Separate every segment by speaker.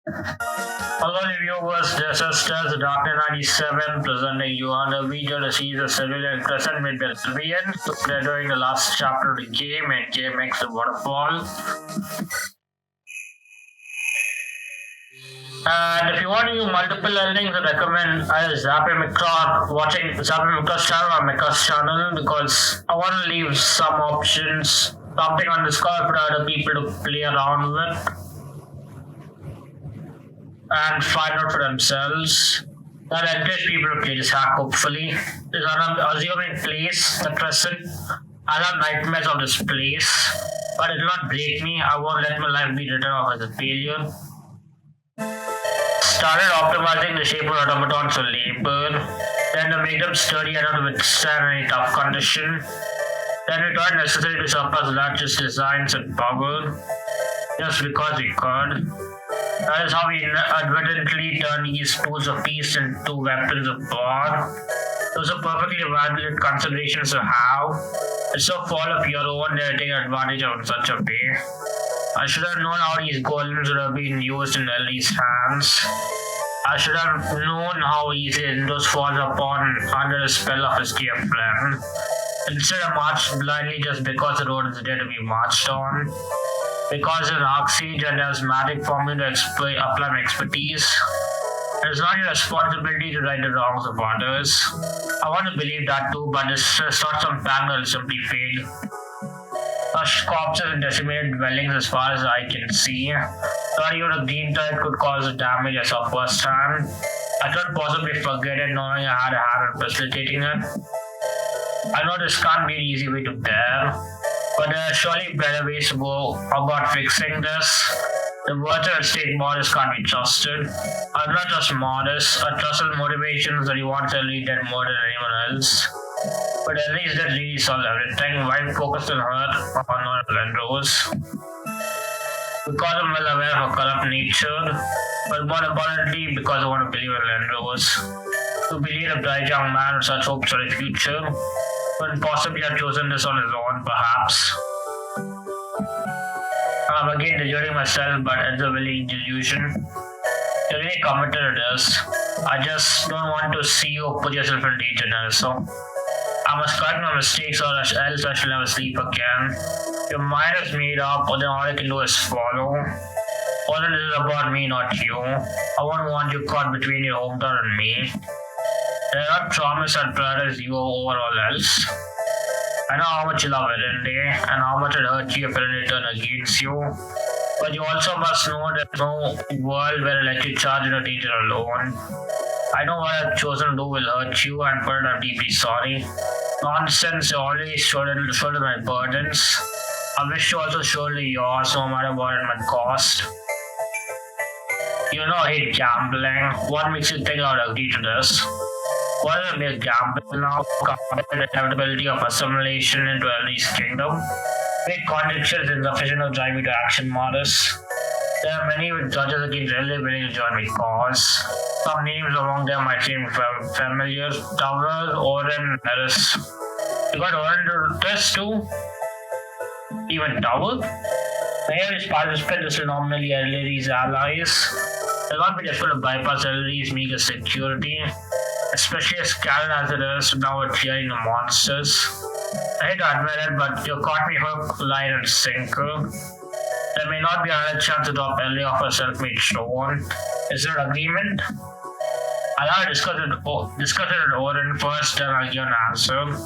Speaker 1: Hello viewers, this is Tess Doctor 97 presenting you on the video to see the Cerulean Crescent with the rivian. They're doing the last chapter of the game and Endgamex the waterfall. And if you want to do multiple endings, I recommend watching Zappy channel or Mika's channel because I want to leave some options, something on Discord for other people to play around with and find out for themselves. That encourage people to play this hack, hopefully. This unassuming place, the crescent. I have nightmares of this place, but it will not break me. I won't let my life be written off as a failure. Started optimizing the shape of automatons for labor, then to make them sturdy enough to withstand any tough condition. Then we thought necessary to surpass largest designs and power, just because we could. That is how we inadvertently turn these tools of peace into weapons of war. Those are perfectly valid considerations to have. It's no fault of your own that taking advantage of in such a way. I should have known how these golems would have been used in Ellie's hands. I should have known how easy those falls upon under the spell of his dear friend. Instead of marched blindly just because the road is there to be marched on. Because an oxygen and there's magic for me to apply my expertise. It's not your responsibility to right the wrongs of others. I want to believe that too, but it's not some fact that will simply fade. Corpses and decimated dwellings as far as I can see. Thought even a green tide could cause damage as of first hand. I couldn't possibly forget it knowing I had a hand in facilitating it. I know this can't be an easy way to bear, but there are surely better ways to go about fixing this. The virtue and state modest can't be trusted. I'm not just modest, I trust his motivations that he wants to lead that more than anyone else. But at least that really solved everything. Why focus on her on Rendrose? Because I'm well aware of her corrupt nature, but more importantly, because I want to believe in Rendrose. To believe a bright young man with such hopes for the future, couldn't possibly have chosen this on his own, perhaps. I'm again deluding myself, but it's a really delusion. You're really committed to this. I just don't want to see you put yourself in danger now, so I must correct my mistakes or else I shall never sleep again. Your mind is made up, but then all I can do is follow. All it is about me, not you. I won't want you caught between your hometown and me. I not promise I'd prioritize you over all else. I know how much you love Erende and how much it hurt you if it turned against you. But you also must know there's no world where I let you charge into danger alone. I know what I've chosen to do will hurt you, and for it I'm deeply sorry. Nonsense, you always shoulder my burdens. I wish you also shoulder yours, no matter what it might cost. You know I hate gambling. What makes you think I would agree to this? What will make gamble now? The inevitability of assimilation into Ellie's kingdom. Great contradictions insufficient to drive you to action, Morris. There are many with judges against really willing to join my cause. Some names among them might seem familiar. Towers, Oren, Neris. You got Oren to this too? Even Tower? Many of these participants are nominally Ellie's allies. They'll not be desperate to bypass Ellie's meager security, especially as scattered as it is now with fearing the monsters. I hate to admit it, but you caught me hook, line, and sinker. There may not be another chance to drop Ellie off a self-made stone. Is there an agreement? I'll have to discuss it with Oren first, then I'll give an answer.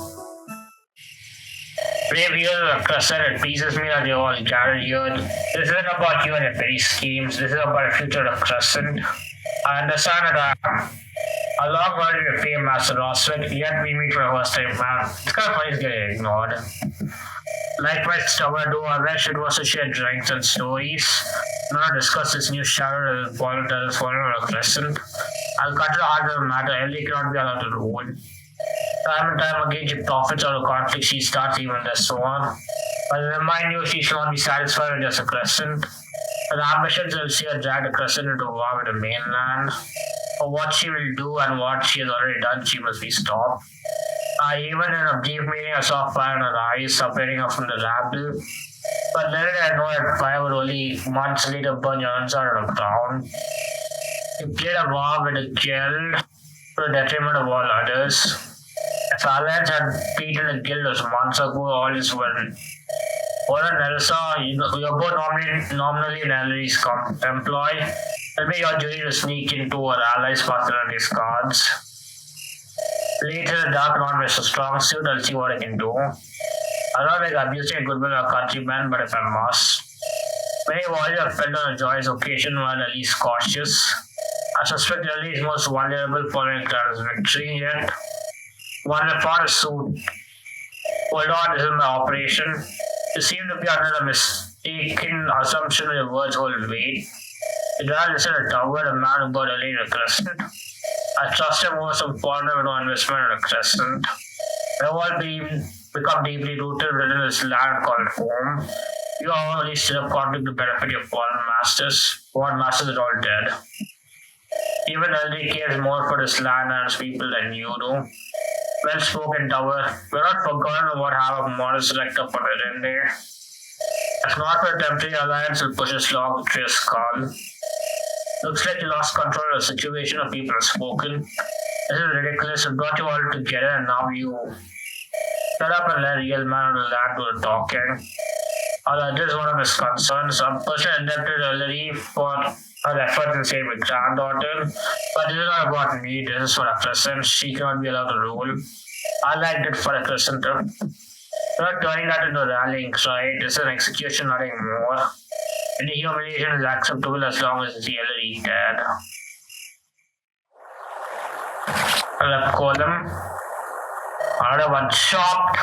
Speaker 1: Brave heroes of Crescent, it pleases me that you're all gathered here. This isn't about you and your petty schemes. This is about the future of Crescent. I understand that a long while your fame, Master Roswick, yet we meet for the first time, man. It's kind of funny it's getting ignored. Likewise, Tower, I wish it was to share drinks and stories. Not discuss this new shadow that is fallen on a crescent. I'll cut to the heart of the matter. Ellie cannot be allowed to rule. Time and time again, she profits out of conflict she starts even this one. But I remind you, she shall not be satisfied with just a crescent. Her ambitions will see her drag the crescent into war with the mainland. For what she will do and what she has already done, she must be stopped. Even in a brief meeting, I saw fire in her eyes, separating her from the rabble. But little did I know that fire would only months later burn your inside of the ground. You played a war with a guild to the detriment of all others. If Alliance had beaten the guild was months ago, all is well. Or Nelsa, you're both nominally in Ellery's employ. It'll be your duty to sneak into our allies faster than these cards. Later, the Dark Lord is a strong suit. I'll see what I can do. I'm not like abusing a goodwill of countrymen, but if I must. Many warriors have felt on a joyous occasion while at least cautious. I suspect Ellie is most vulnerable following Clara's victory, yet one that found a suit. Hold on, this is my operation. You seem to be under a mistaken assumption that your words hold weight. You do not listen to Tower, the man who brought Ellie to Crescent. I trust him over some foreigner with no investment in a Crescent. We have all become deeply rooted within this land called home. You are only still a conflict to benefit your foreign masters. Foreign masters are all dead. Even LD cares more for this land and its people than you do. Well spoken, Tower. We're not forgotten what havoc modest selector put it in there. If not for a temporary alliance, will push us long to your skull. Looks like you lost control of the situation of people have spoken. This is ridiculous. We brought you all together and now you shut up and let a real man on the land do the talking. This is one of his concerns. I'm personally indebted to Ellery for her efforts in saving my granddaughter. But this is not about me. This is for a Crescent. She cannot be allowed to rule. I liked it for a Crescent. You're not turning that into a rallying cry. This is an execution, nothing more. Any humiliation is acceptable as long as it's the Ellery dead. Left column. Another one chopped.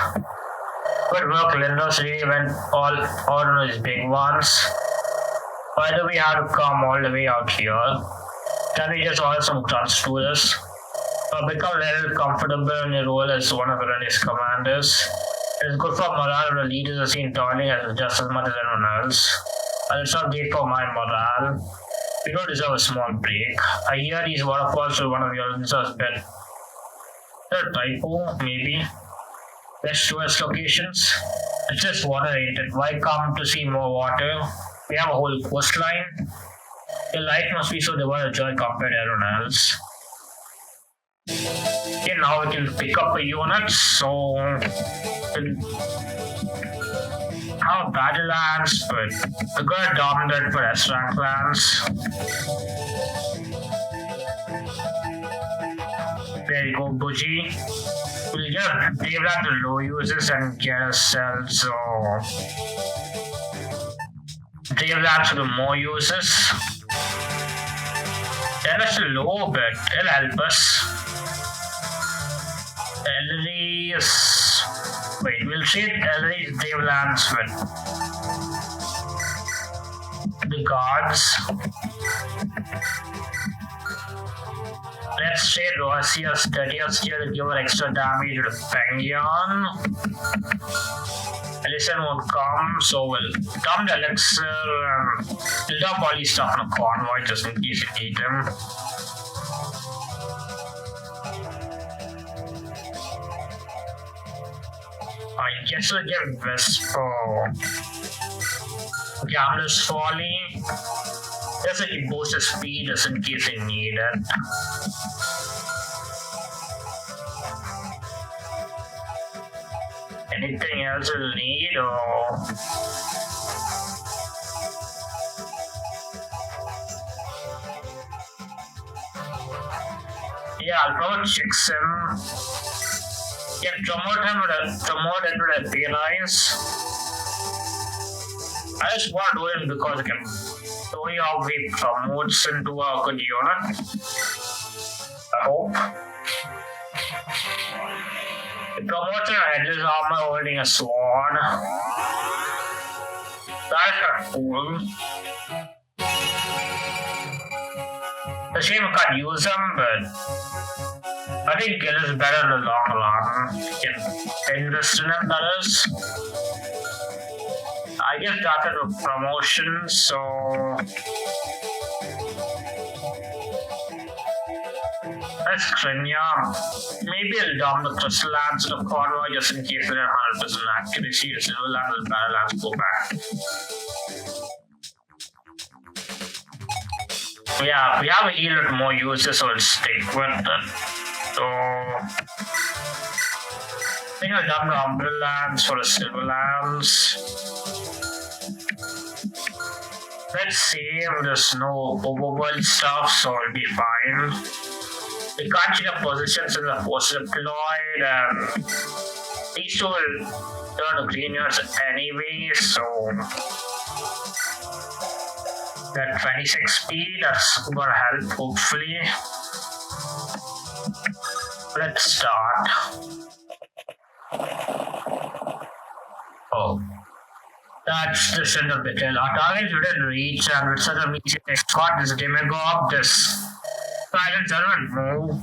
Speaker 1: Good work, Lindos really went all on those big ones. Why do we have to come all the way out here? Can we just order some guns to this? Or become a little comfortable in your role as one of Rene's commanders? It is good for morale of the leaders are seen toiling as just as much as anyone else. And it's not great for my morale. We don't deserve a small break. I hear these waterfalls are one of your Linsa's bed. Is that a typo? Maybe. Best tourist locations. It's just water, ain't it? Why come to see more water? We have a whole coastline. Your life must be so devoid of joy compared to everyone else. Okay, now we can pick up a unit. So, how Battlelands, but we're gonna dominate for S-rank lands. There you go, Buji. We'll just develop the low users and get a cell, so develop to the more users. Tell us a low bit, it'll help us. Ellery's. Wait, we'll treat Ellery's Gravelands with the guards. Let's trade Rosia Steadier Steer to give her extra damage to the Penguin. Ellison won't come, so we'll dump the elixir and we'll dump all these stuff in a convoy just in case you need them. I guess we'll give Vespo Gambler's Folly. Just like he boosts his speed just in case he need it. Anything else we'll need or yeah, I'll probably fix him. Can promote into the pay lines. I just want to do it because I can show you how he promotes into a good unit. I hope. He promotes in a headless armor holding a sword. That's not cool. The shame I can't use him, but I think Gil is better in the long run. You can invest in him, that is. I guess that's a promotion, so Estrenia. Maybe I'll dump the crystal lands in the convoy just in case they're 100% accuracy. The silver land and battle lands go back. Yeah, we have a heal with more uses, so I'll stick with it. So, I think I'll dump the umbrella lands for the silver lands. Let's see if there's no overworld stuff, so it'll be fine. We can't change the positions in the force deployed, and these two will turn to green units anyway, so that 26 speed, that's gonna help hopefully. Let's start. Oh. That's the center of the tail. Our targets within reach, and with such a meteor escort, this demigod, this silent doesn't move.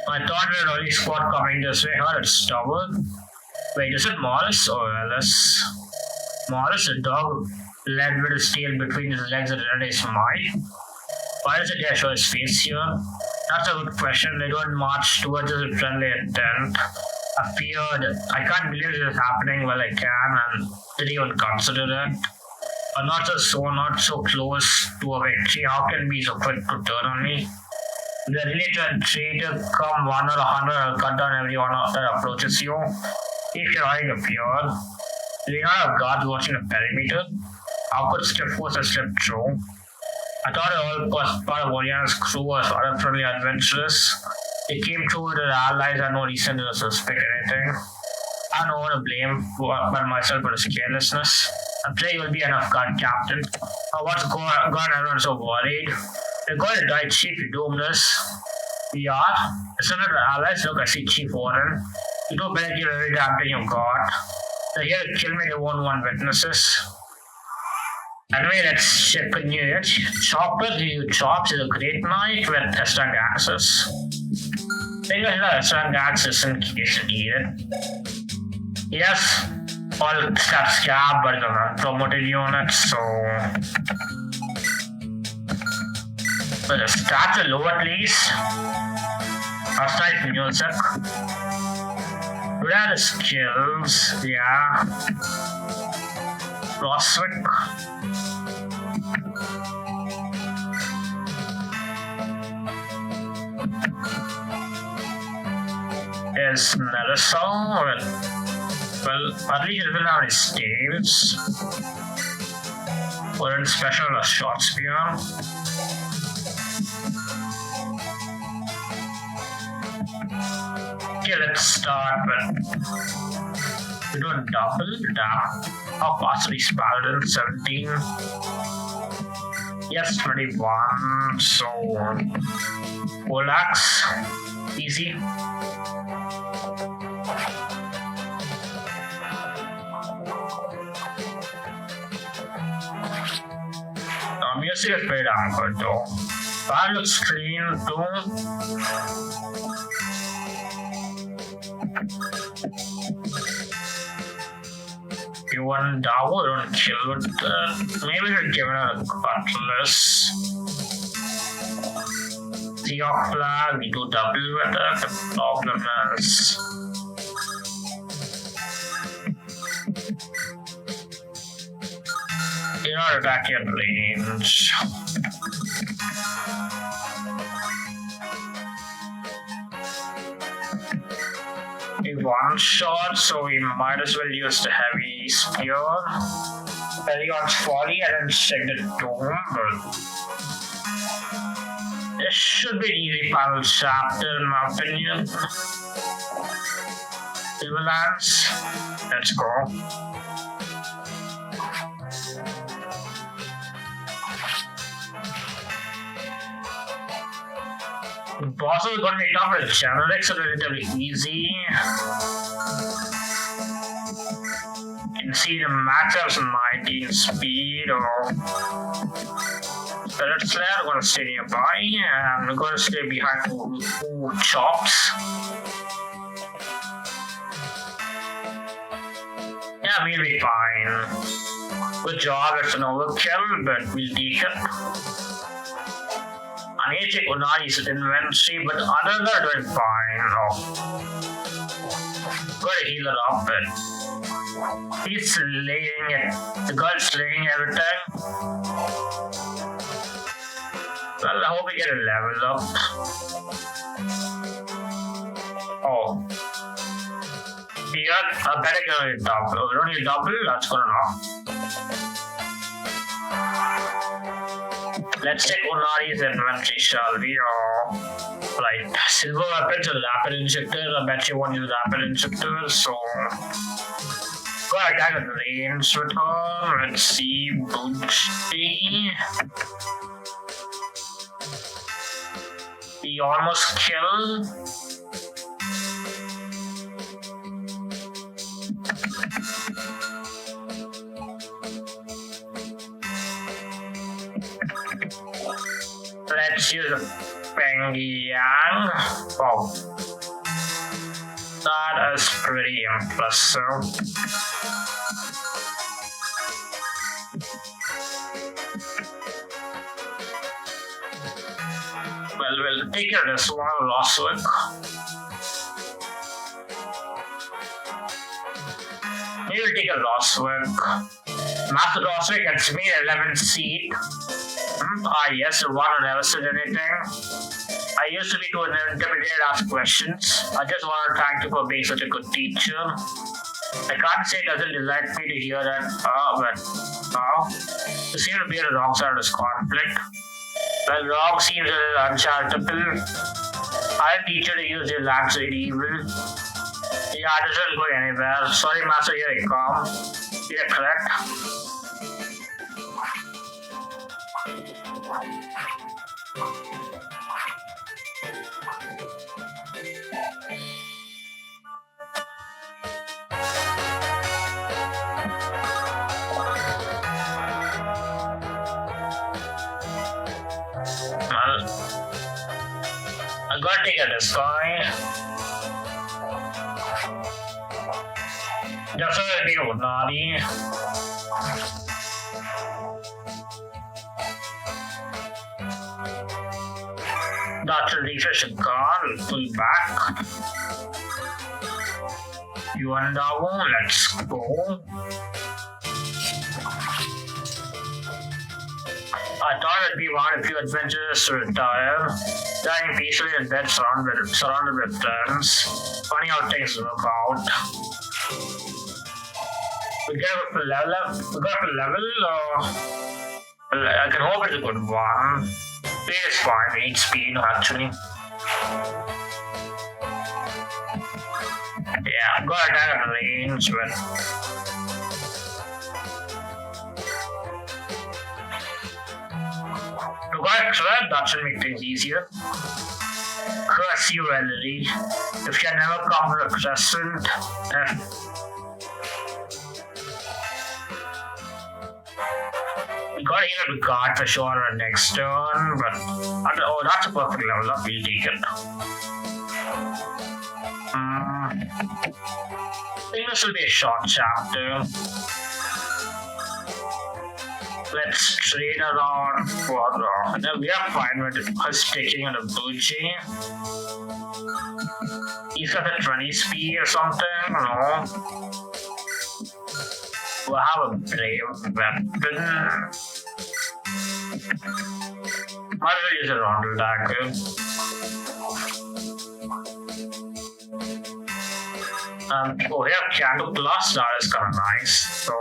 Speaker 1: I thought we had only squad coming this way. Heard it's stubborn. Wait, is it Morris or Alice? Morris, a dog, led with his tail between his legs and his mind. Why does it show his face here? That's a good question. They don't march towards his friendly intent. I feared. I can't believe this is happening while I can, and didn't even consider it. But not so close to a victory. How can be so quick to turn on me? The related traitor come 1 or 100, I'll cut down everyone that approaches you. If you're riding a fjord, do you not have guards watching the perimeter? How could Stiff Force have slipped through? I thought all part of Oriana's crew was unfriendly adventurous. They came through with their allies and no reason to suspect anything. I don't want to blame but myself for his carelessness. I'm sure you'll be enough guard captain. What's going on? Everyone's so worried. We're going to die, Chief. You doomed us. We are. Isn't it our allies? Look, I see Chief Warren. You don't better give every damn thing you've got. They're here to kill me. They won't want witnesses. Anyway, let's continue it. Chopper, you chops is a great knight with S-rank access. Think of the S-rank access in case needed. Yes, all stats cap, but it's an unpromoted unit, so. But the stats are low at least. Outside music. We have the skills, yeah. Roswick. Is Nerisol with, well, at least it will have his tails. Or in special a short spear. Okay, let's start with, we do a double tap. How fast we spelled 17. Yes, 21. So, Olax, easy. Music is pretty damn good though. That looks clean too. You want Dawo, don't kill with that. Maybe we're giving it a cutlass. Seahawk flag, we do double with it. The problem is. You're not attacking at range. We one shot, so we might as well use the heavy spear. Perion's folly and then check the dome, but this should be an easy final chapter in my opinion. Silverlands, let's go. The boss is going to be tough with generics are relatively easy. You can see the max has 19 speed or Spirit Slayer. I'm going to stay nearby and we're going to stay behind who chops. Yeah, we'll be fine. Good job, it's an overkill, but we'll take it. I need to check Unari's inventory, but other than that, doing fine. Oh. Good healer up it. He's laying it. The girl's laying everything. Well, I hope we get a level up. Oh. Yeah, I better get a double. We don't need a double, that's good enough. Let's take Unari's inventory, shall we? Right, silver weapons and rapid injectors. I bet you won't use rapid injectors, so go attack at range with her. Let's see, Booty. He almost killed. Let's use Feng Yang. Oh, that is pretty impressive. Well, we'll take care of this one last week. Maybe we'll take a last week. Master Roswick gets me 11 seed. Yes, the one who never said anything. I used to be too intimidated to ask questions. I just want to thank you for being such a good teacher. I can't say it doesn't delight me to hear that, but you seem to be on the wrong side of this conflict. Well, wrong seems a little uncharitable. I'll teach you to use your lands with evil. Yeah, this isn't going anywhere. Sorry, Master, here I come. You're correct. I'm gonna take a destroy. Just a big old naughty. Dr. Refresh a car, pull back. You and Dawo, let's go. I thought it'd be one of few adventurers to retire. Dying peacefully in bed surrounded with friends. Funny how things work out. We got up a level I can hope it's a good one. Speed is fine, we need speed actually. Yeah, I'm gonna attack at range with to go at threat, that should make things easier. Curse you, Ellery. If you never come to a crescent, we got here with guard for sure on next turn, but oh, that's a perfect level up, we'll take it. I think this will be a short chapter. Let's trade around for we are fine with us taking on a Bougie. He's got a 20 speed or something, no? We'll have a brave weapon. Might as well use a roundel dagger. Oh, we have Candle Plus, that is kind of nice. So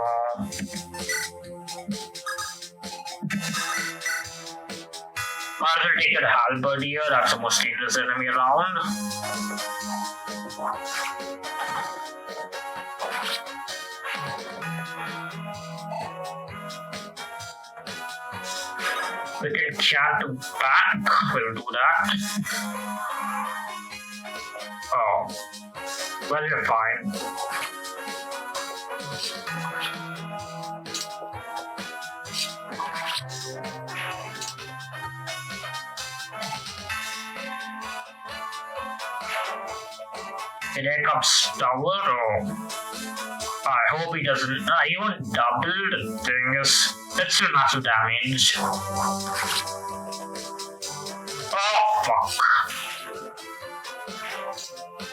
Speaker 1: might as well take a halberdier, that's the most dangerous enemy around. We can chant back, we'll do that. Oh, well, you're fine. And there comes Tower. Oh, I hope he doesn't. He won't double. The thing is, that's still massive damage. fuck.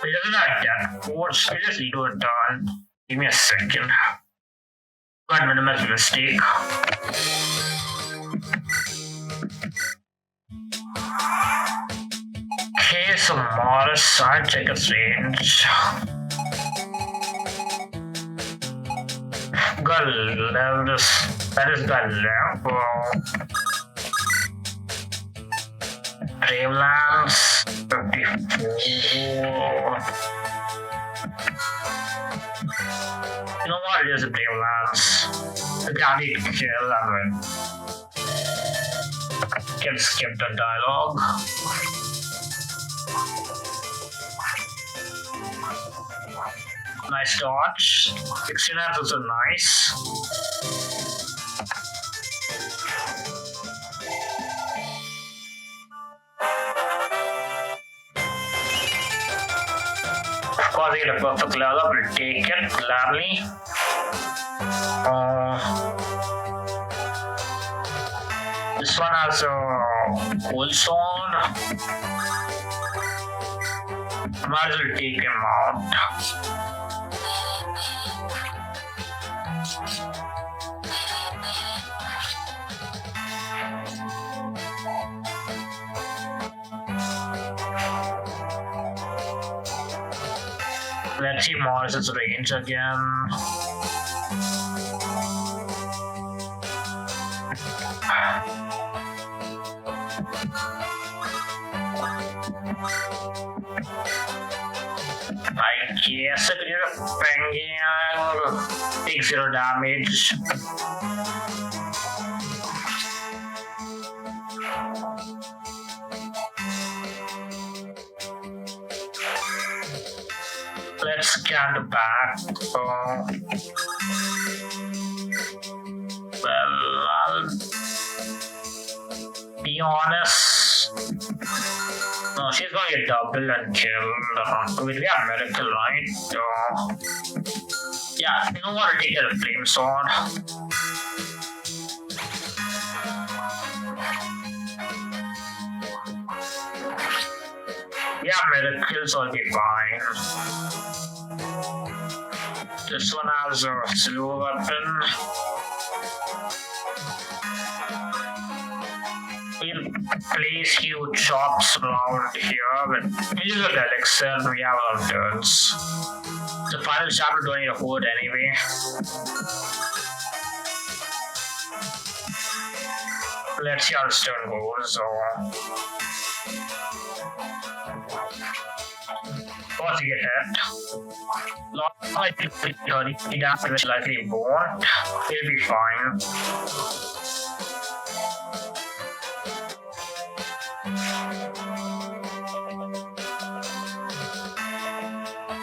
Speaker 1: It doesn't have that. What? Seriously, do a turn. Give me a second. Got minimal mistake. Okay, so Morris, I'll check its range. Got level. That is got level. Dravelands 54. You know what? It is a Dravelands. The guy need to kill and can skip the dialogue. Nice dodge. 69 is also nice. Of course, I get a perfect level up. We'll take it gladly. This one has a cool sword. Might as well take him out. Let's see Morris's range again. I guess I could use a penguin. Take 0 damage. Let's scan the back. Well, I'll be honest. No, she's gonna get double and killed. We have miracle, right? Yeah, you know what? I'll take a flame sword. Yeah, miracles will be fine. This one has a silver weapon. We'll place huge shops around here, but we use an elixir and we have our turns. The final chapter don't need a hood anyway. Let's see how this turn goes. Once you get hit, like 30 damage, which likely won't. It'll be fine.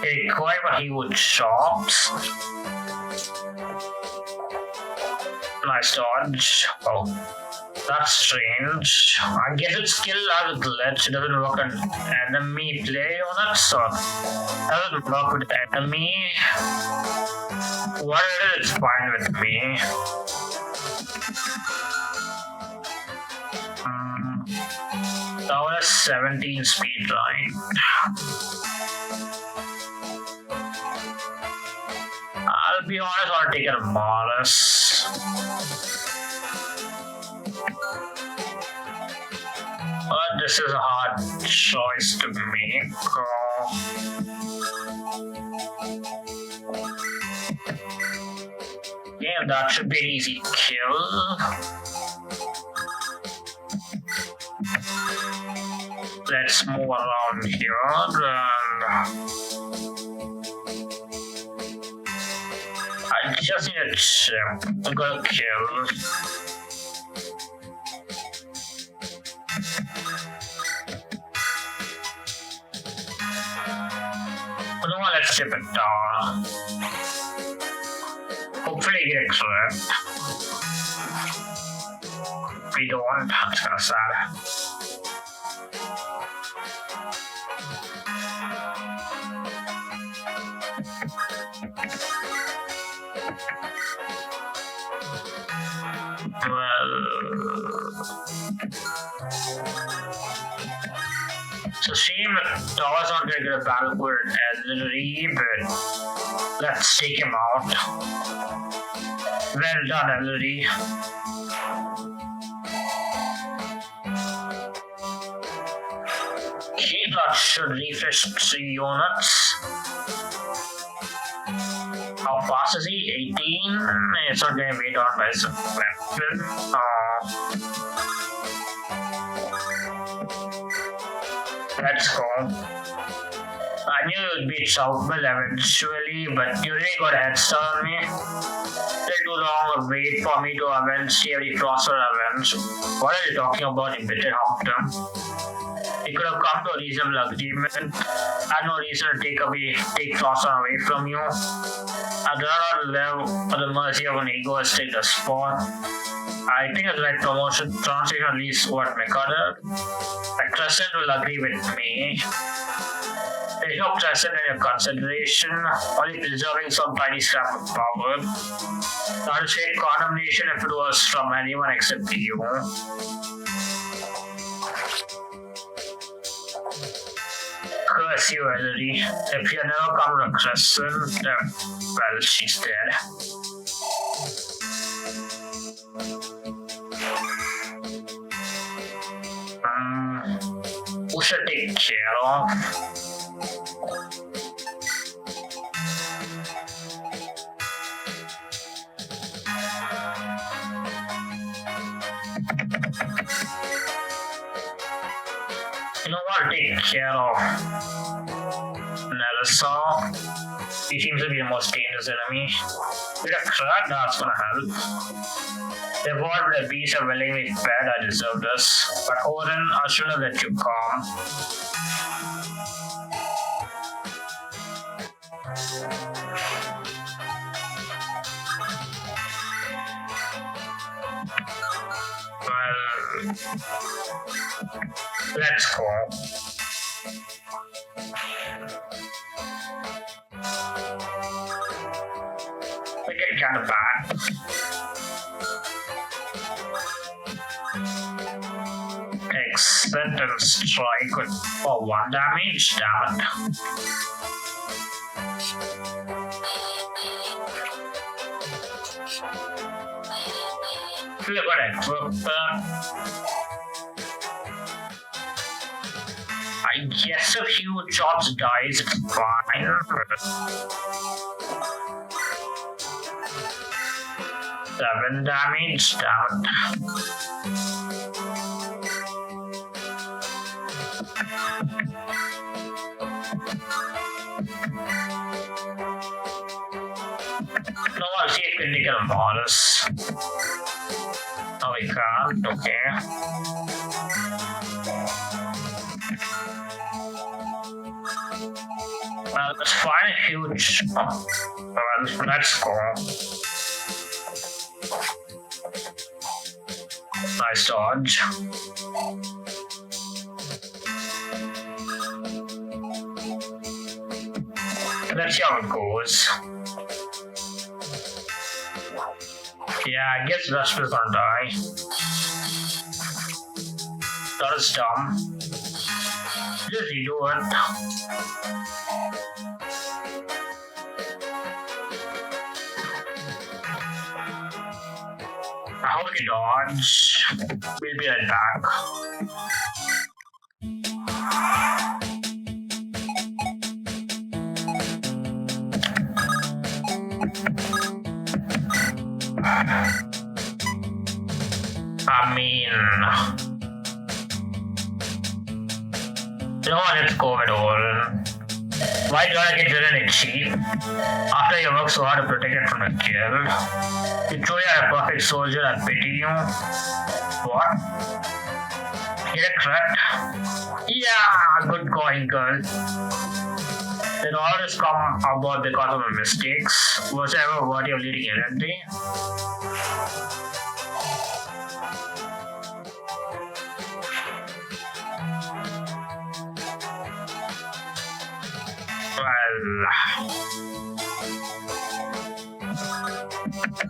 Speaker 1: It requires huge shops. Nice dodge. Oh. That's strange. I guess its skill has a glitch. It doesn't work on enemy play on it, so it doesn't work with enemy. What it is, it's fine with me. That was 17 speed line. I'll be honest, I'll take a Morris. But this is a hard choice to make. Yeah, that should be an easy kill. Let's move around here and I just need a chip. I'm gonna kill. Let's chip it down. Hopefully get it correct. We don't. That's kind of sad. So shame that Thaws not gonna get a battle for Ellery, but let's take him out. Well done, Ellery. That should refresh 3 units. How fast is he? 18? It's not gonna be done by some weapon. Let's go. I knew it would be Southwell eventually, but you really got a head start on me. Take too long a wait for me to avenge every crosser avenge. What are you talking about, you bitter Hopton? We could have come to a reasonable agreement. I had no reason to take Crossan away from you. I'd rather live at the mercy of an egoistic despot. I think it's like promotion translation at least what Mecca did. Like Crescent will agree with me. They hope Crescent in your consideration, only preserving some tiny scrap of power. That would say condemnation if it was from anyone except you. Curse you, Ellery. If you never come to Crescent, well, she's dead. Who should take care of? You know what? Take care of Nelson. He seems to be the most dangerous enemy. With a crowd, that's gonna help. The war with the beast are willingly fed, I deserve this. But Oren, I should have let you come. Well, let's go. We get kind of bad. Extend and strike with 1 damage, damn it. Feel good equip I guess if you chops dies, it's fine. 7 damage, damn it. No, I'll see if we can get a bonus. Oh, we can't, okay. Well, let's find a huge. Well, let's go. Nice dodge. Let's see how it goes. Yeah, I guess Vesper's gonna die. That is dumb. Just redo it. I hope we dodge. We'll be right back. I mean, you know what, let's go with Oren. Why do I get rid of cheap? After you work so hard to protect it from the kill, you truly are a perfect soldier, I pity you. What? Get it correct? Yeah, good going, girl. It always come about because of my mistakes. Was I ever worthy of leading energy?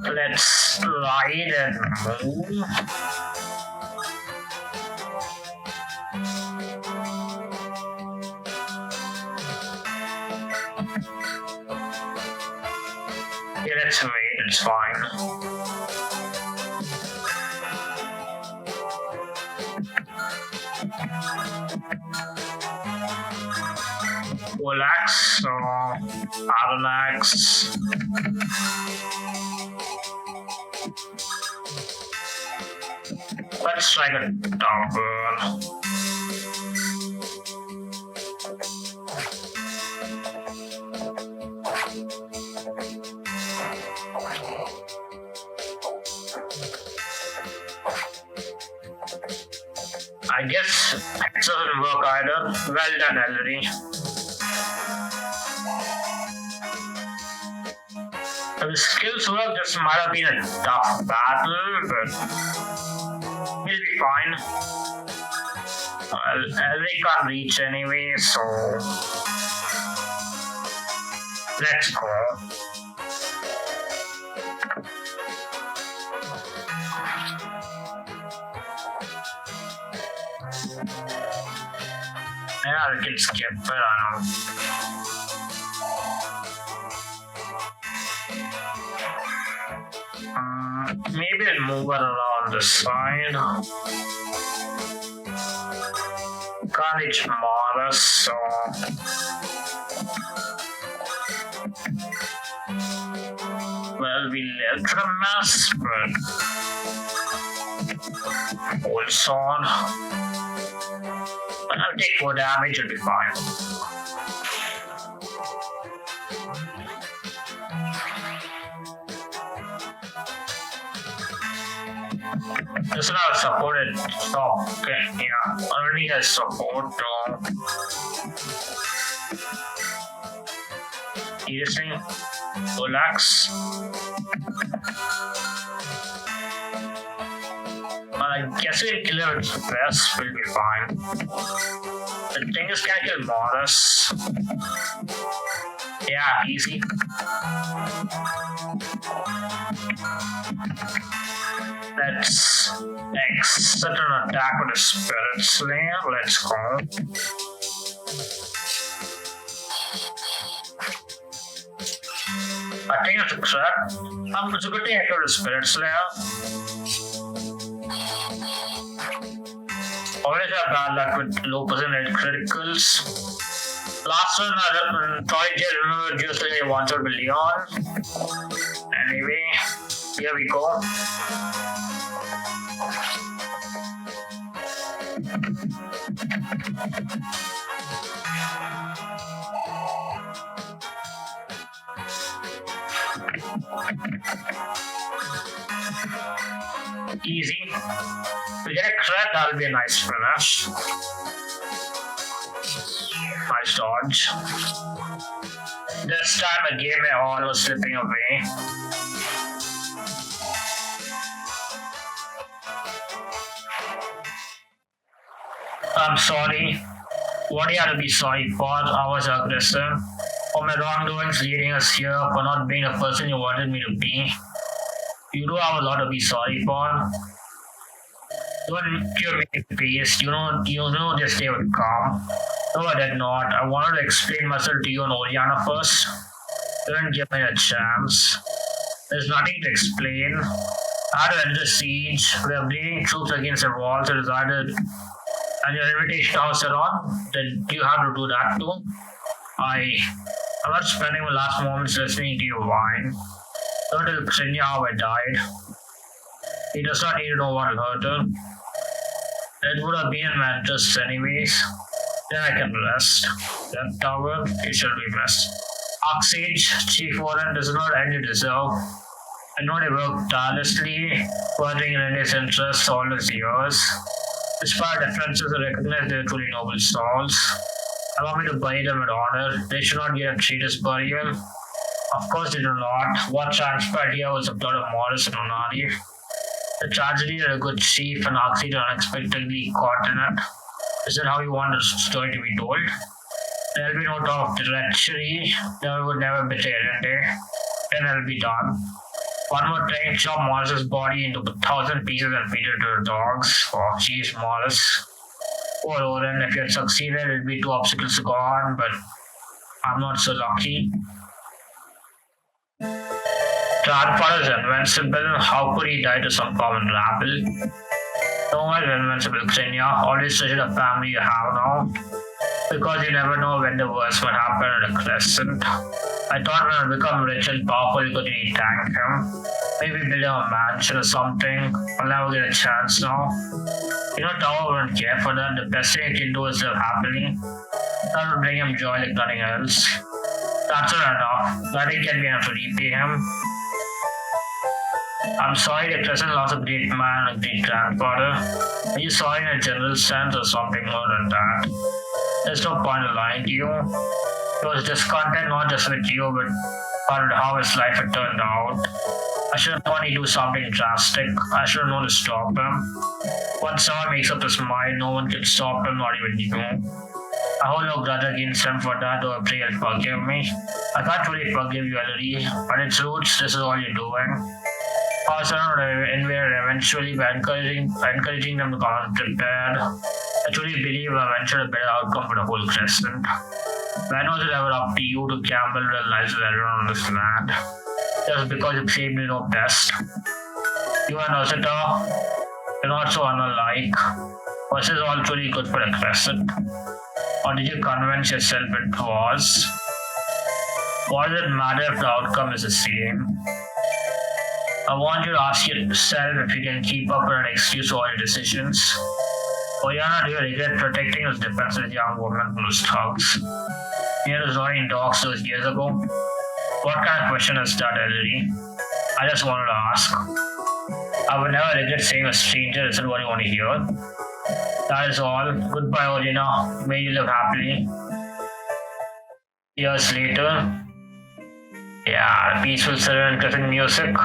Speaker 1: Well, let's slide and move. Okay, let's wait, it's fine. Relax, relax. Let's try the double. I guess it doesn't work either. Well done, Ellery. If the skills work, this might have been a tough battle, but we'll be fine. Well, Ellery can't reach anyway, so let's go. Yeah, we can skip it, I know. Maybe I'll move it around the side. Can't reach Mars, so well, we left the mess, but hold on. I'll take 4 damage, it'll be fine. This is not supported stop. Okay, yeah. Already has support though. Seriously? Relax. I guess we'll kill her with best, we'll be fine. The thing is, can I kill Morris? Yeah, easy. Let's exit an attack with a Spirit Slayer. Let's go. I think it's a trap. It's a good thing I killed a Spirit Slayer. Always have bad luck with low percentage criticals. Last one, I remember just like I wanted with Leon. Anyway, here we go. Easy. We get a crit, that'll be a nice finish. Nice dodge. This time again my all was slipping away. I'm sorry. What do you have to be sorry for? I was aggressive. For my wrongdoings leading us here, for not being the person you wanted me to be. You do have a lot to be sorry for. Don't give me peace. You know this day would come. No, I did not. I wanted to explain myself to you and Oriana first. You didn't give me a chance. There's nothing to explain. I had to end the siege. We are bleeding troops against the walls. It is either and your invitation house around, then you have to do that too. I'm not spending my last moments listening to your whine. Don't tell Ksenia how I died. He does not need to know what hurt her. It would have been in my interests anyways. Then I can rest. That tower, it shall be missed. Oxage, Chief Warren does not end you deserve. I know they worked tirelessly, furthering in his interests all these years. Despite differences, I recognize their truly noble souls. Allow me to bury them with honor. They should not get a traitor's burial. Of course they do not. What transpired here was the blood of Morris and Onari. The tragedy that a good chief and Oxide unexpectedly caught in it. Is that how you want the story to be told? There will be no talk of treachery. There would never betray Rende. Then it will be done. One more time, chop Morris's body into 1,000 pieces and feed it to the dogs. Oh, jeez, Morris. Poor Oren, if you had succeeded, it would be 2 obstacles gone, but I'm not so lucky. Grandfather is invincible. How could he die to some common rabble? No one is invincible, Xenia. Always treasure the family you have now. Because you never know when the worst might happen at a crescent. I thought when I become rich and powerful, you could really thank him. Maybe build him a mansion or something. I'll never get a chance now. You know, Tower wouldn't care for that. The best thing he can do is live happily. That would bring him joy like nothing else. That's all enough. Nothing can be enough to repay him. I'm sorry the Crescent lost a great man and a great grandfather. Are you sorry in a general sense or something more than that? There's no point in lying to you. He was discontent not just with you, but with how his life had turned out. I should have known he'd do something drastic. I should have known to stop him. Once someone makes up his mind, no one can stop him, not even you. I hold no grudge against him for that, or I pray he'll forgive me. I can't really forgive you, Ellery, but its roots, this is all you're doing. Also, eventually by encouraging them to come unprepared. I truly believe I've ensured a better outcome for the whole Crescent. When was it ever up to you to gamble the lives of everyone on this land? Just because you claim you know best. You and Osita, you're not so unlike. Was this all truly good for the Crescent? Or did you convince yourself it was? What does it matter if the outcome is the same? I want you to ask yourself if you can keep up with an excuse to all your decisions. Oriana, do you regret protecting those defenseless young women from those thugs? Near those annoying dogs those years ago? What kind of question is that, Ellery? I just wanted to ask. I would never regret saying a stranger isn't what you want to hear. That is all. Goodbye, Oriana. May you live happily. Years later. Yeah, peaceful Cerulean Crescent music.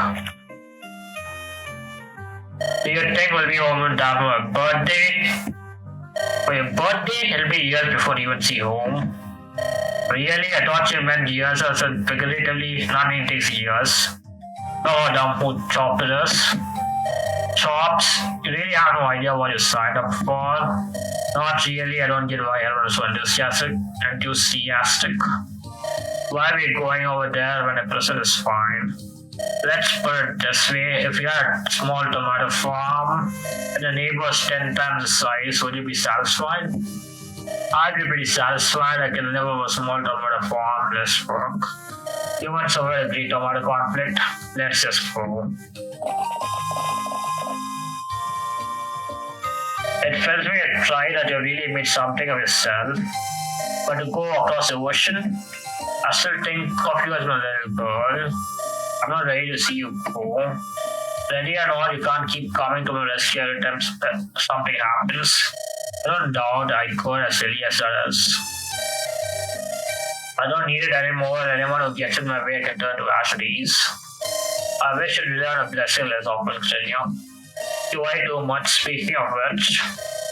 Speaker 1: Do you think we'll be home in time for my birthday? For your birthday, it'll be years before you even see home. Really? I thought you meant years, I said figuratively, nothing takes years. No dumb who chopped us. Chops? You really have no idea what you signed up for? Not really, I don't get why everyone is so enthusiastic. Why are we going over there when the Crescent is fine? Let's put it this way, if you had a small tomato farm and the neighbor was 10 times the size, would you be satisfied? I'd be pretty satisfied. I can live with a small tomato farm, less work. You want to avoid a great tomato conflict? Let's just go. It fills me with pride that you really made something of yourself. But to go across the ocean, I still think of you as my little girl. I'm not ready to see you go. Ready or not, you can't keep coming to my rescue every time something happens. I don't doubt I could, as silly as that is. I don't need it anymore. Anyone who gets in my way can turn to ash at ease. I wish you'd rely on a blessing less often, Xenia. You worry too much. Speaking of which,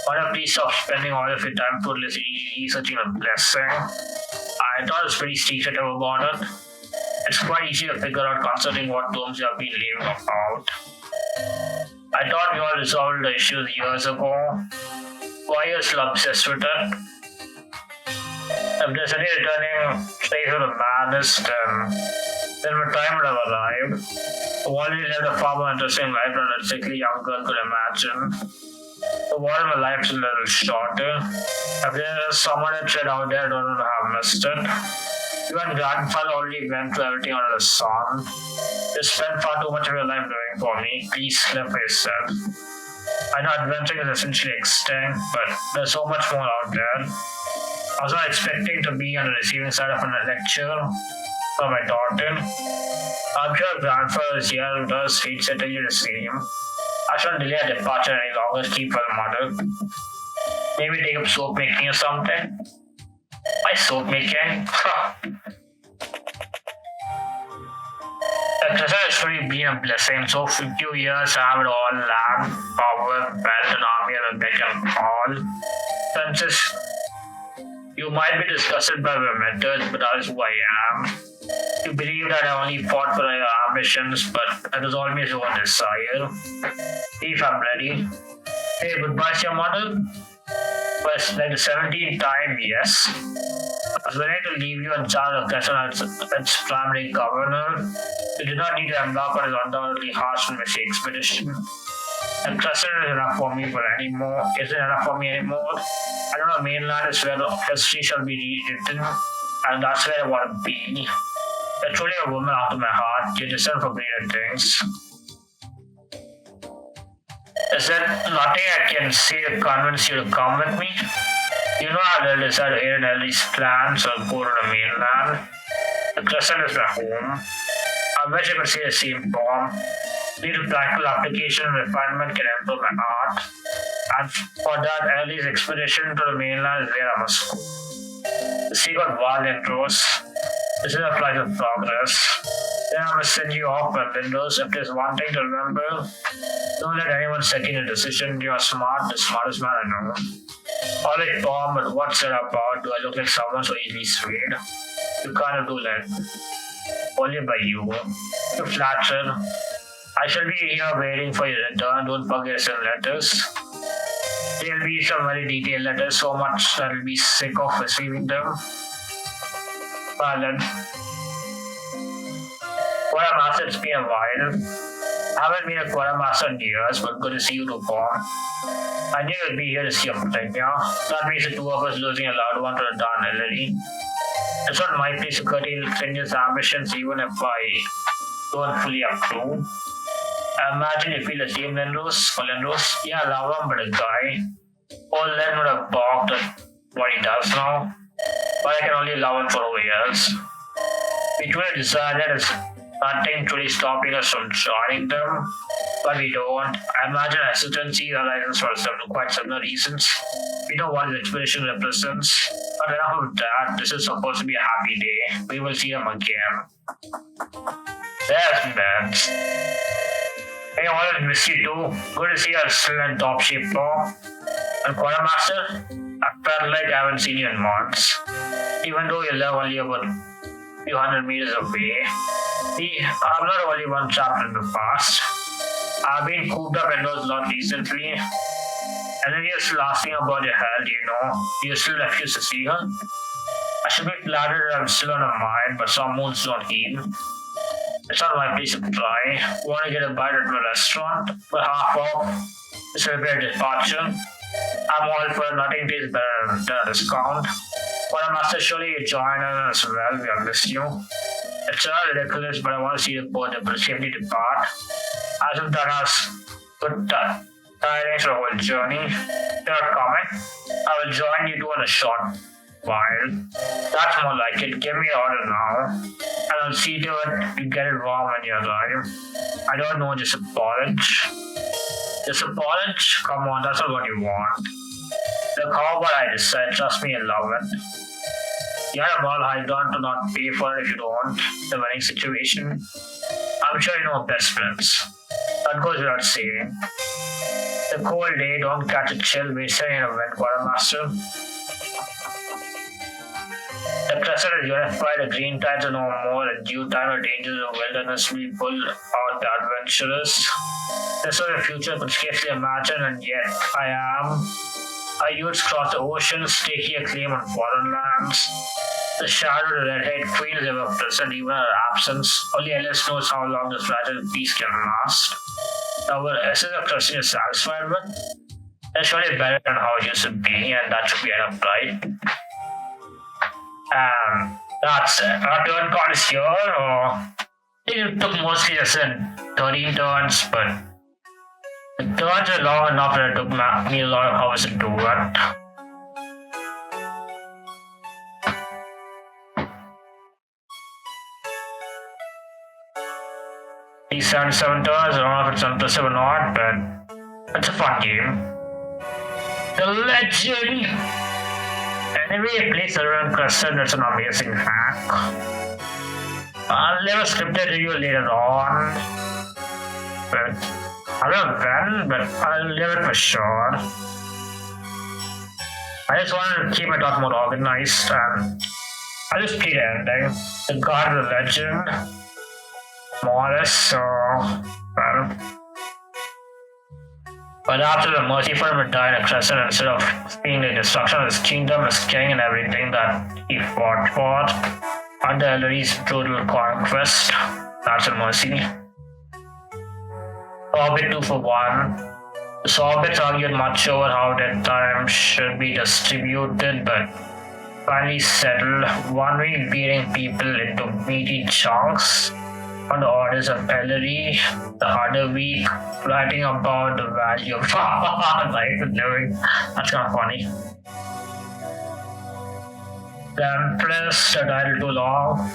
Speaker 1: why don't you please stop spending all of your time fruitlessly researching a blessing? I thought it was pretty secretive about it. It's quite easy to figure out concerning what tombs you have been leaving about. I thought we all resolved the issues years ago. Why are you still obsessed with it? If there's any returning trace of the madness, then my time would have arrived. I've already lived a far more interesting life than a sickly young girl could imagine. The war in my life is a little shorter. If there's someone that tread out there, I don't know how I missed it. You and grandfather already went through everything under the sun. You spent far too much of your life doing for me. Please live for yourself. I know adventuring is essentially extinct, but there's so much more out there. I was not expecting to be on the receiving side of a lecture from my daughter. I'm sure grandfather is here with us. He'd settle you the same. I shouldn't delay a departure any longer. Keep well, mother. Maybe take up soap making or something. My soap making? The Crescent has truly been a blessing. So for a few years, I have it all: land, power, wealth, an army, and a beck and call. Princess, you might be disgusted by my methods, but that is who I am. You believe that I only fought for your ambitions, but it was always your own desire. If I'm ready. Hey, goodbye to your mother. But like the 17th time, yes. I was willing to leave you in charge of Crescent as its primary governor. You do not need to embark on his undoubtedly harsh and messy expedition. The crescent is enough for me for anymore. Isn't enough for me anymore. I don't know, mainland is where history shall be rewritten, and that's where I want to be. You're truly a woman after my heart. You deserve for greater things. Is there nothing I can say to convince you to come with me? You know I'll decide to aid in Ellie's plans, so I'll go to the mainland. The crescent is my home. I wish I could say the same form. Little practical application and refinement can improve my art. And for that, Ellie's expedition to the mainland is where I must go. The sea got wild and gross. This is a flight of progress. Then I must send you off by windows. If there's one thing to remember, don't let anyone second your decision. You are smart, the smartest man I know. All right, Tom, but what's it about? Do I look like someone so easily swayed? You can't do that. Only by you. You flatterer. I shall be here waiting for your return. Don't forget some letters. There'll be some very detailed letters, so much that I'll be sick of receiving them. Well then. Quartermaster, it's been a while. I haven't been a quartermaster in years, but good to see you too, Paul. I knew you'd be here to see a protect you. That makes the two of us losing a loved one to the darn elderly. It's not my place to curtail strenuous ambitions, even if I don't fully approve. I imagine you feel the same, Lendros. Yeah, I love him, but a guy. Old Len would have balked at what he does now. But I can only love him for who he is. We truly decided there's nothing truly stopping us from joining them, but we don't. I imagine hesitancy arises for quite similar reasons. We know what the expedition represents. But enough of that, this is supposed to be a happy day. We will see him again. There's Benz. Hey, I wanted to miss you too. Good to see you still in top shape, though. And Quartermaster, I felt like I haven't seen you in months. Even though you live only about a few hundred meters away. See, I'm not only one chapter in the past. I've been cooped up indoors a lot recently. And then you're still asking about your health, you know. You still refuse to see her. I should be flattered that I'm still on her mind, but some wounds don't heal. It's not my place to try. Want to get a bite at the restaurant? For half off. To celebrate departure. I'm all for nothing tastes better than a discount. But I must surely you join us as well. We have missed you. It's not ridiculous, but I want to see the boat safely depart. As if that has good tidings for the whole journey. You're not coming. I will join you two in a short while. That's more like it. Give me your order now. And I'll see to it you get it wrong when you arrive. I don't know, just a porridge. Just a porridge? Come on, that's not what you want. Look how what I just said, trust me, I love it. You had a moral high ground to not pay for it if you don't. The winning situation. I'm sure you know best friends. That goes without saying. The cold day, don't catch a chill wasted in a wind, Quartermaster. The crescent is unified, the green tides are no more, the due time of dangers of wilderness will pull out the adventurers. This was a future I could scarcely imagine, and yet I am. Our youths cross the oceans, staking a claim on foreign lands. The shadow of the red-haired queen is ever present, even in her absence. Only Alice knows how long this fragile peace can last. Now, what essence of crescent is satisfied with? It's surely better than how it used to be, and that should be enough, right? That's it. Our turn card is here, or it took mostly less than 13 turns, but the turns are long enough that it took me a lot of hours to do it. These 77 turns, I don't know if it's impressive or not, but it's a fun game. The legend! Anyway, play Cerulean Crescent, it's an amazing hack. I'll leave a scripted review later on. But I don't know when, but I'll leave it for sure. I just wanted to keep my talk more organized, and I'll just play the ending. The God of the Legend. Morris, so well. But after the merciful return of Crescent, instead of seeing the destruction of his kingdom, his king, and everything that he fought for under Ellery's brutal conquest, That's a mercy. Orbit 2 for 1. The Soviets argued much over how that time should be distributed, but finally settled, one week beating people into meaty chunks on the orders of Ellery, the other week writing about the value of life and living. That's kind of funny. The Empress, the title too long.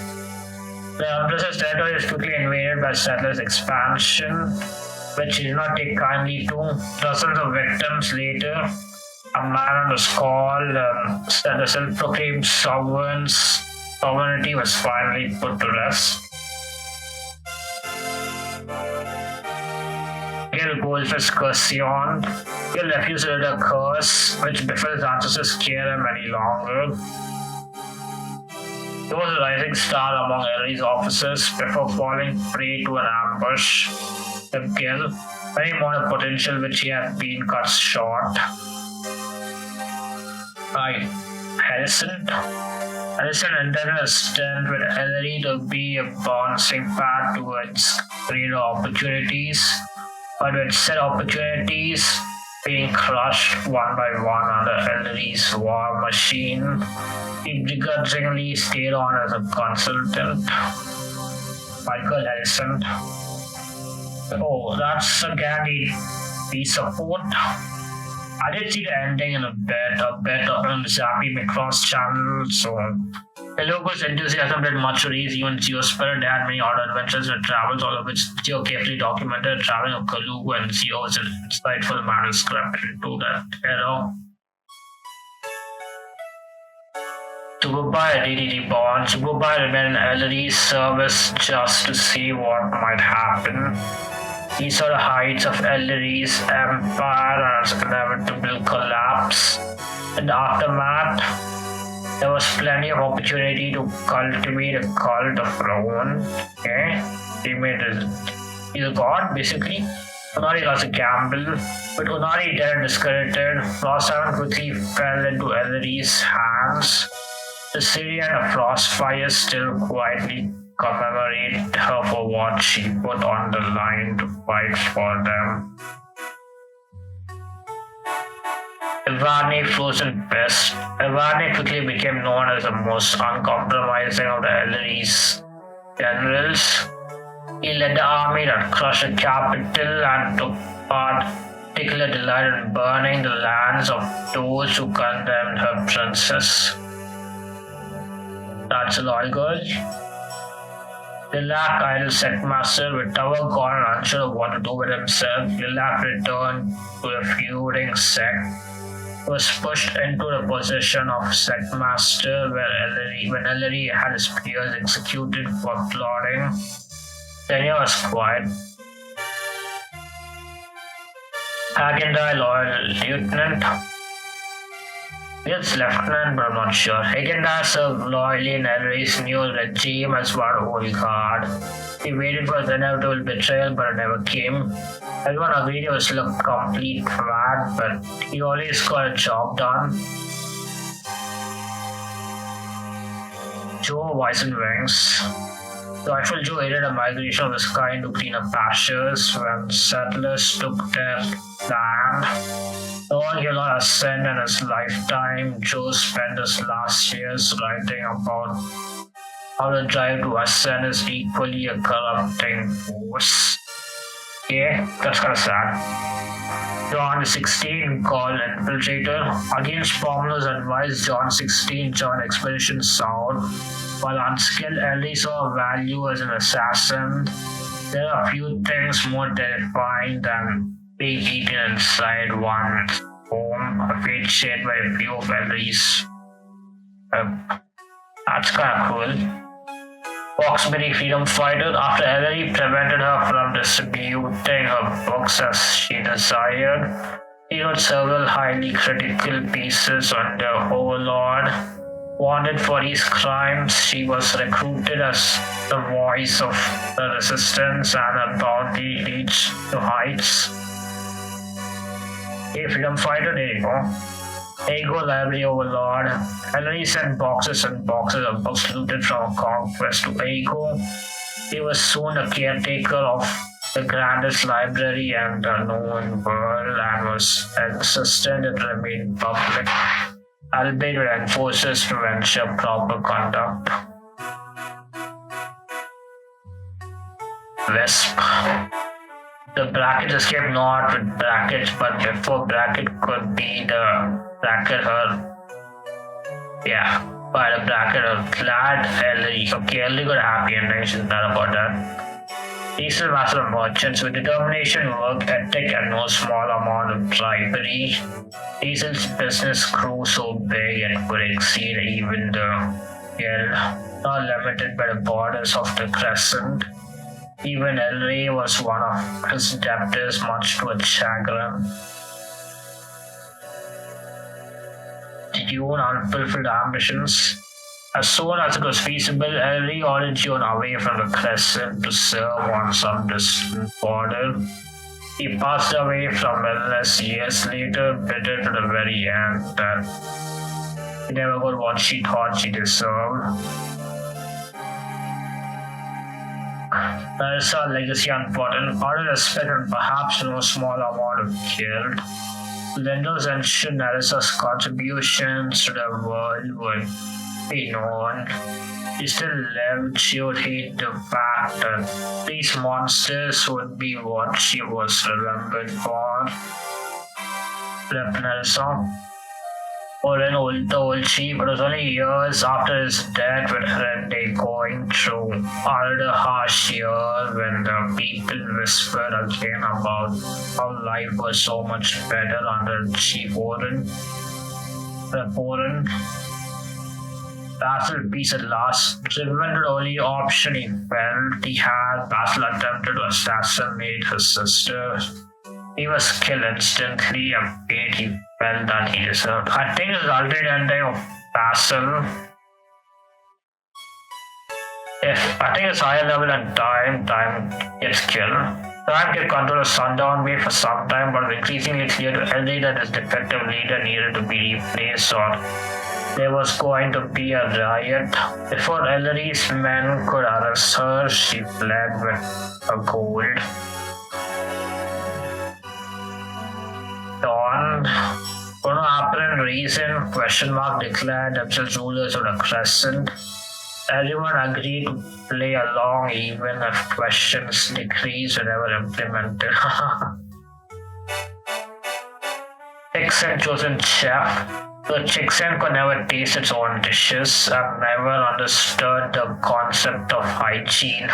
Speaker 1: The Empress's territory is quickly invaded by settlers' expansion, which he did not take kindly to. Dozens of victims later, a man was called, said the self-proclaimed sovereignty was finally put to rest. Miguel Goldfish Crescent, he refused to let a curse which befell ancestors scare him any longer. He was a rising star among Ellery's officers before falling prey to an ambush. The kill, many more potential which he had been cut short. Harrison intended a stint with Ellery to be a bouncing pad towards greater opportunities, but with said opportunities being crushed one by one under Ellery's war machine, he begrudgingly stayed on as a consultant. Michael Harrison. Oh, that's a Gandhi piece of support. I did see the ending in a bit on the Zappy Macross channel, so Hellogo's enthusiasm did much to raise even Geospirit. They had many odd adventures and travels, all of which Geo carefully documented. Traveling of Kalugu and Geo was an insightful manuscript into that era. Superbye DDD Bond. Superbye remained in Ellery's service just to see what might happen. He saw the heights of Ellery's empire and its inevitable collapse. In the aftermath, there was plenty of opportunity to cultivate a cult of Rowan. He's a god, basically. Unari lost a gamble, but Unari didn't discourage it. Frosthaven quickly fell into Ellery's hands. The Syrian of Frostfire still quietly commemorate her for what she put on the line to fight for them. Ivarni Frozen Pest. Ivarni quickly became known as the most uncompromising of the Ellery's generals. He led the army that crushed the capital and took particular delight in burning the lands of those who condemned her princess. That's a loyal girl. Lilac, idle sectmaster, with tower gone and unsure of what to do with himself, Lilac returned to the feuding sect. He was pushed into the position of sectmaster when Ellery had his peers executed for plotting. Tenure was quiet. Hagendai, loyal lieutenant. It's lieutenant, but I'm not sure. Hagendai served loyally in Ellery's new regime as one old guard. He waited for his inevitable betrayal, but it never came. Everyone agreed he was a complete twat, but he always got a job done. Joe Weisenwings. The actual Joe aided a migration of his kind to clean up pastures when settlers took their land. Though he did not ascend in his lifetime, Joe spent his last years writing about how the drive to ascend is equally a corrupting force. Yeah, that's kind of sad. John 16, called Infiltrator. Against Pomela's advice, John 16 joined Expedition South. While unskilled, Ellie saw value as an assassin. There are a few things more terrifying than being eaten inside one's home, a fate shared by a few of Ellie's. That's kind of cool. Foxberry Freedom Fighter. After Ellery prevented her from distributing her books as she desired, he wrote several highly critical pieces on the Overlord. Wanted for these crimes, she was recruited as the voice of the resistance, and her bounty reached to heights. Hey, Freedom Fighter, there you go. There you go, Library Overlord. Ellery sent boxes and boxes of books looted from Conquest to Aiko. He was soon a caretaker of the grandest library in the known world and was insistent it remain public, albeit with enforcers to ensure proper conduct. Wisp. The bracket escaped not with brackets, but before bracket could be the bracket her. Yeah, by the bracket her glad Ellery. Okay, Ellery got a happy ending, she's bad about that. These are master merchants with determination, work ethic, and no small amount of bribery. Diesel's business grew so big it could exceed even the Guild, not limited by the borders of the Crescent. Even Elray was one of his debtors, much to its chagrin. June unfulfilled ambitions. As soon as it was feasible, Elray ordered June away from the Crescent to serve on some distant border. He passed away from illness years later, bitter to the very end that he never got what she thought she deserved. Narissa legacy important, out of respect and perhaps no small amount of guilt. Lenders ensured Narissa's contributions to the world would be known. She still lived, she would hate the fact that these monsters would be what she was remembered for. Rep Narissa. The old chief, it was only years after his death with Rende going through another harsh year when the people whispered again about how life was so much better under Chief Oren. Basil peace at last. Driven to the only option he felt he had, Basil attempted to assassinate his sister. He was killed instantly, a fate he felt that he deserved. I think it's ultimate ending of Basil. I think it's higher level and time gets killed. Time can control a sundown wave for some time, but it's increasingly clear to Ellie that his defective leader needed to be replaced or there was going to be a riot. Before Ellery's men could arrest her, she fled with a gold. Dawn. For no apparent reason, declared themselves rulers of the Crescent. Everyone agreed to play along even if questions, decrees were never implemented. Chicksen chosen chef. The Chicksen could never taste its own dishes and never understood the concept of hygiene.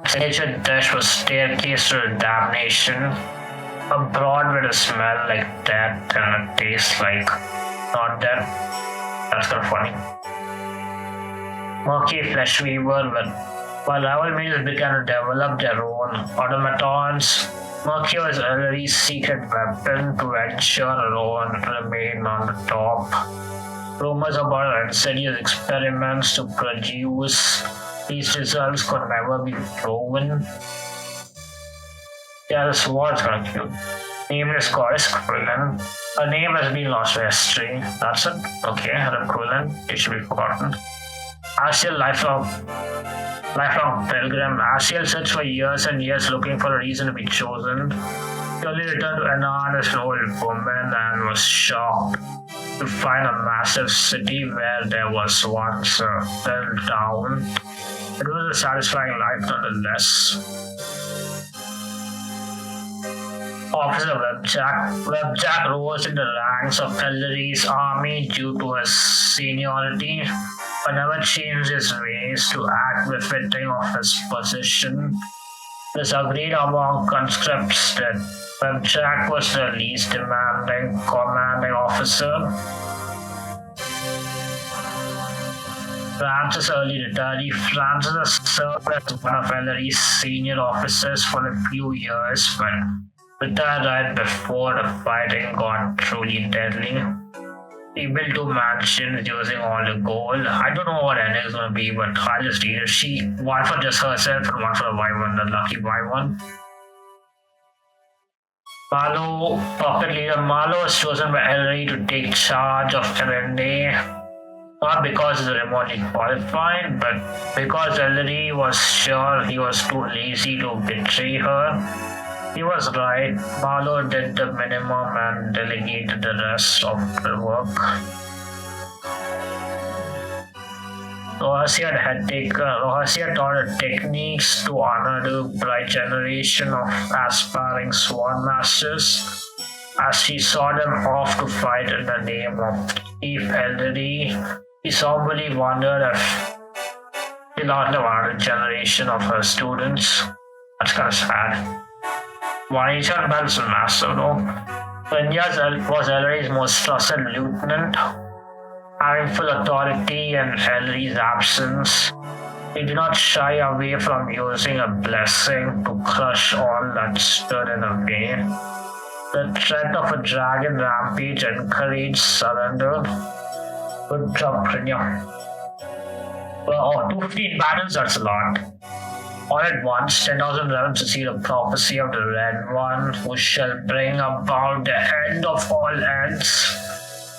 Speaker 1: Signature dish was staircase to damnation, a broad with a smell like death and a taste like not death. That's kind of funny. Murky flesh weaver, while rival mages began to develop their own automatons, Murky was Ellery's secret weapon to ensure her own remain on the top. Rumors about her insidious experiments to produce these results could never be proven. Yeah, the sword's kind of cute. Nameless goddess Quillen. Her name has been lost to history. That's it? Okay, her Quillen. It should be forgotten. Asiel, lifelong pilgrim. Asiel searched for years and years looking for a reason to be chosen. She only returned to Anan as an old woman and was shocked to find a massive city where there was once a fell town. It was a satisfying life nonetheless. Officer Webjack rose in the ranks of Ellery's army due to his seniority, but never changed his ways to act befitting of his position. It was agreed among conscripts that Webjack was the least demanding commanding officer. Francis early retired. Francis served as one of Ellery's senior officers for a few years, but retired right before the fighting got truly deadly. He built 2 mansions using all the gold. I don't know what ending is going to be, but I'll just read it. One for just herself and one for the Wyvern, the lucky Wyvern. Puppet leader Marlo was chosen by Ellery to take charge of Erende. Not because he's remotely qualified, but because Ellery was sure he was too lazy to betray her. He was right. Marlowe did the minimum and delegated the rest of the work. Rohasia taught her techniques to honor the bright generation of aspiring swan masters. As she saw them off to fight in the name of Chief Elderly, he somberly wondered if she lost the another generation of her students. That's kind of sad. Vanishan Bell's master, though. Renya was Ellery's most trusted lieutenant, having full authority in Ellery's absence. He did not shy away from using a blessing to crush all that stood in the way. The threat of a dragon rampage encouraged surrender. Good job, Renya. Well, 215 battles, that's a lot. All at once, 10,000 realms receive a prophecy of the Red One, who shall bring about the end of all ends.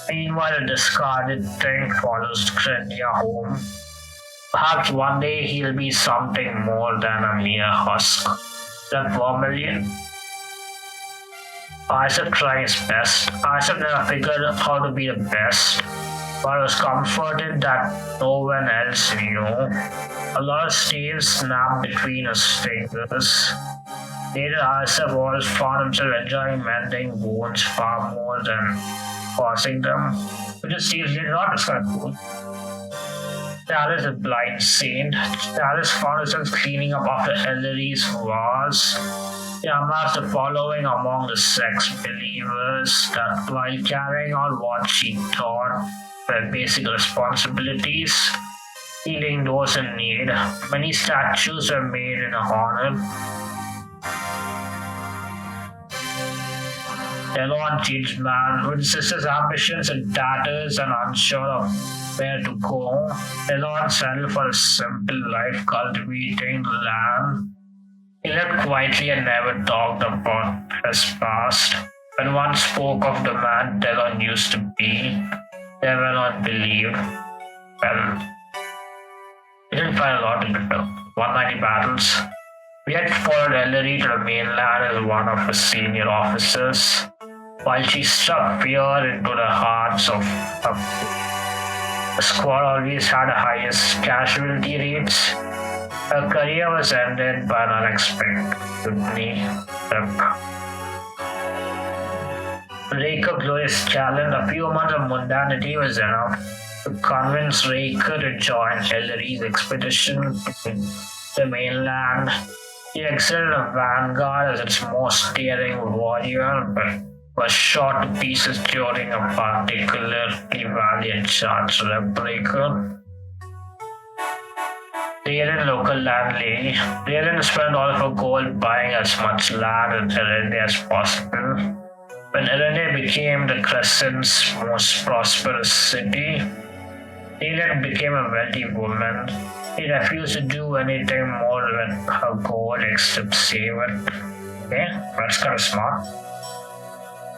Speaker 1: Meanwhile, a discarded thing follows Krenya home. Perhaps one day he'll be something more than a mere husk. That vermilion. Isaac tried his best. Isaac never figured out how to be the best, but was comforted that no one else knew. A lot of steel snapped between his fingers. Later, Isaac Wallace found himself enjoying mending wounds far more than causing them, which is seriously not as kind of cool. Dallas, a blind saint. Dallas found himself cleaning up after Ellery's wars. He amassed a following among the sex believers that while carrying on what she thought were basic responsibilities, healing those in need, many statues were made in her honor. Elon changed man, with his sister's ambitions in tatters and unsure of where to go. Elon settled for a simple life cultivating the land. He lived quietly and never talked about his past. When one spoke of the man Elon used to be, they were not believed. Well, he didn't fight a lot in the 190 battles. We had followed Ellery to the mainland as one of his senior officers, while she struck fear into the hearts of the squad always had the highest casualty rates. Her career was ended by an unexpected mutiny. Raker Glorious challenge, a few months of mundanity was enough to convince Raker to join Ellery's expedition to the mainland. He excelled in the vanguard as its most daring warrior, but was shot to pieces during a particularly valiant charge rep Raker. Raylan, local landlady. Raylan spent all of her gold buying as much land in Erende as possible. When Erende became the Crescent's most prosperous city, Raylan became a wealthy woman. He refused to do anything more with her gold except save it. Okay, that's kind of smart.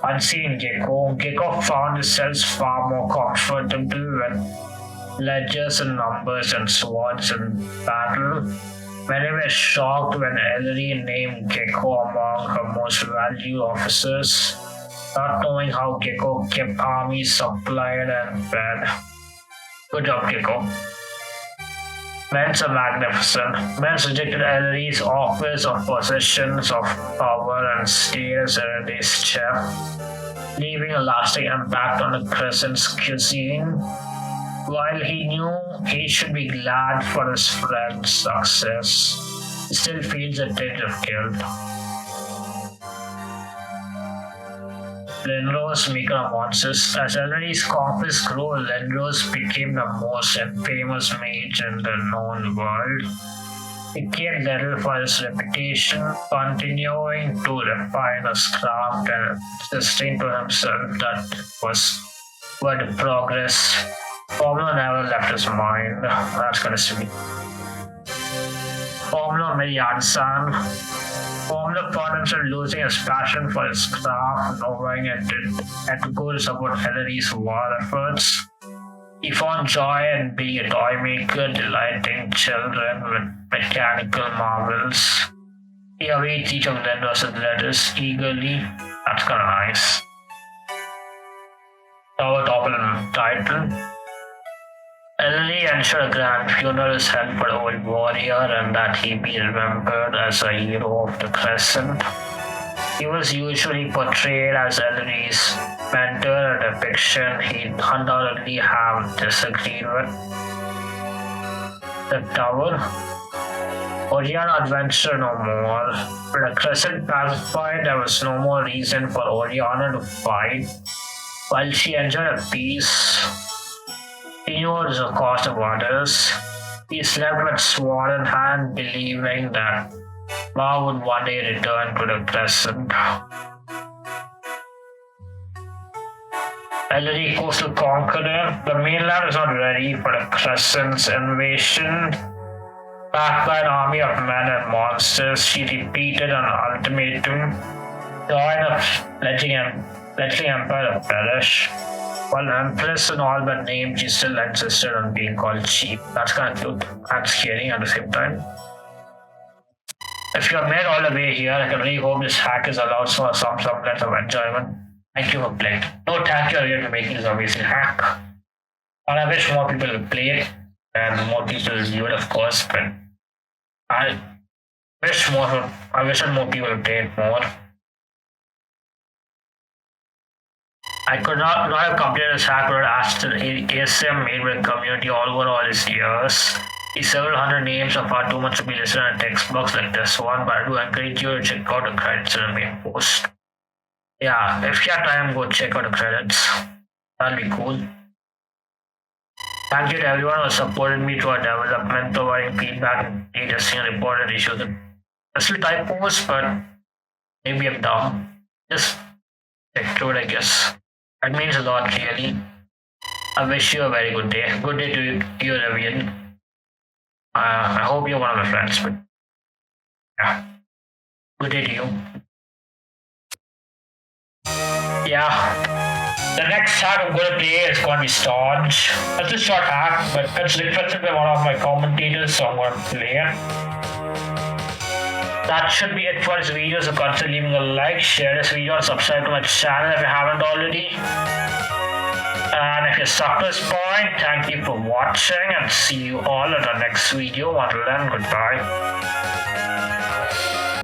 Speaker 1: Unseen Gecko. Gecko found himself far more comfortable when ledgers and numbers and swords in battle. Many were shocked when Ellery named Gecko among her most valued officers, not knowing how Gecko kept armies supplied and fed. Good job, Gecko. Men's are magnificent. Men's rejected Ellery's offers of possessions of power and stayed as Erende's chef, leaving a lasting impact on the Crescent's cuisine. While he knew he should be glad for his friend's success, he still feels a tinge of guilt. Lenrose Megamonsis. As Ellery's conquest grew, Lenrose became the most famous mage in the known world. He cared little for his reputation, continuing to refine his craft and insisting to himself that was word progress. Formula never left his mind. That's kind of sweet. Formula Miliansan. Formula found himself losing his passion for his craft, knowing it had to go to support Ellery's war efforts. He found joy in being a toy maker, delighting children with mechanical marvels. He awaits each of Lendo's letters eagerly. That's kind of nice. Our top title. Ellery ensured a grand funeral is held for the old warrior and that he be remembered as a hero of the Crescent. He was usually portrayed as Ellery's mentor, a depiction he'd undoubtedly have disagreed with. The Tower. Oriana adventured no more. With the Crescent pacified, there was no more reason for Oriana to fight. While she enjoyed a peace, he knew it was the cost of others. He slept with sword in hand, believing that Ma would one day return to the Crescent. Ellery coastal conqueror. The mainland is not ready for the Crescent's invasion. Backed by an army of men and monsters, she repeated an ultimatum, join of pledging Empire to perish. While Empress and all but named, she still insisted on being called cheap. That's kind of cute and scary at the same time. If you have made all the way here, I can really hope this hack is allowed for some semblance of enjoyment. Thank you for playing. No, thank you again for making this amazing hack. And I wish more people would play it and more people would view it, of course, but I wish that more people would play it more. I could not have completed this hack without asking the ASM made by the community all over all these years. These several hundred names are far too much to be listed in a text box like this one, but I do encourage you to check out the credits in the main post. Yeah, if you have time, go check out the credits. That'll be cool. Thank you to everyone who supported me through our development, providing feedback and testing and reported issues. There's still typos, but maybe I'm dumb. Just check through it, I guess. That means a lot, really. I wish you a very good day. Good day to you, Rivian. I hope you're one of my friends, but yeah. Good day to you. Yeah. The next hack I'm going to play is going to be Staunch. It's a short hack, but it's requested by one of my commentators, so I'm going to play it. That should be it for this video, so consider leaving a like, share this video, and subscribe to my channel if you haven't already. And if you're stuck to this point, thank you for watching and see you all in the next video. Until then, goodbye.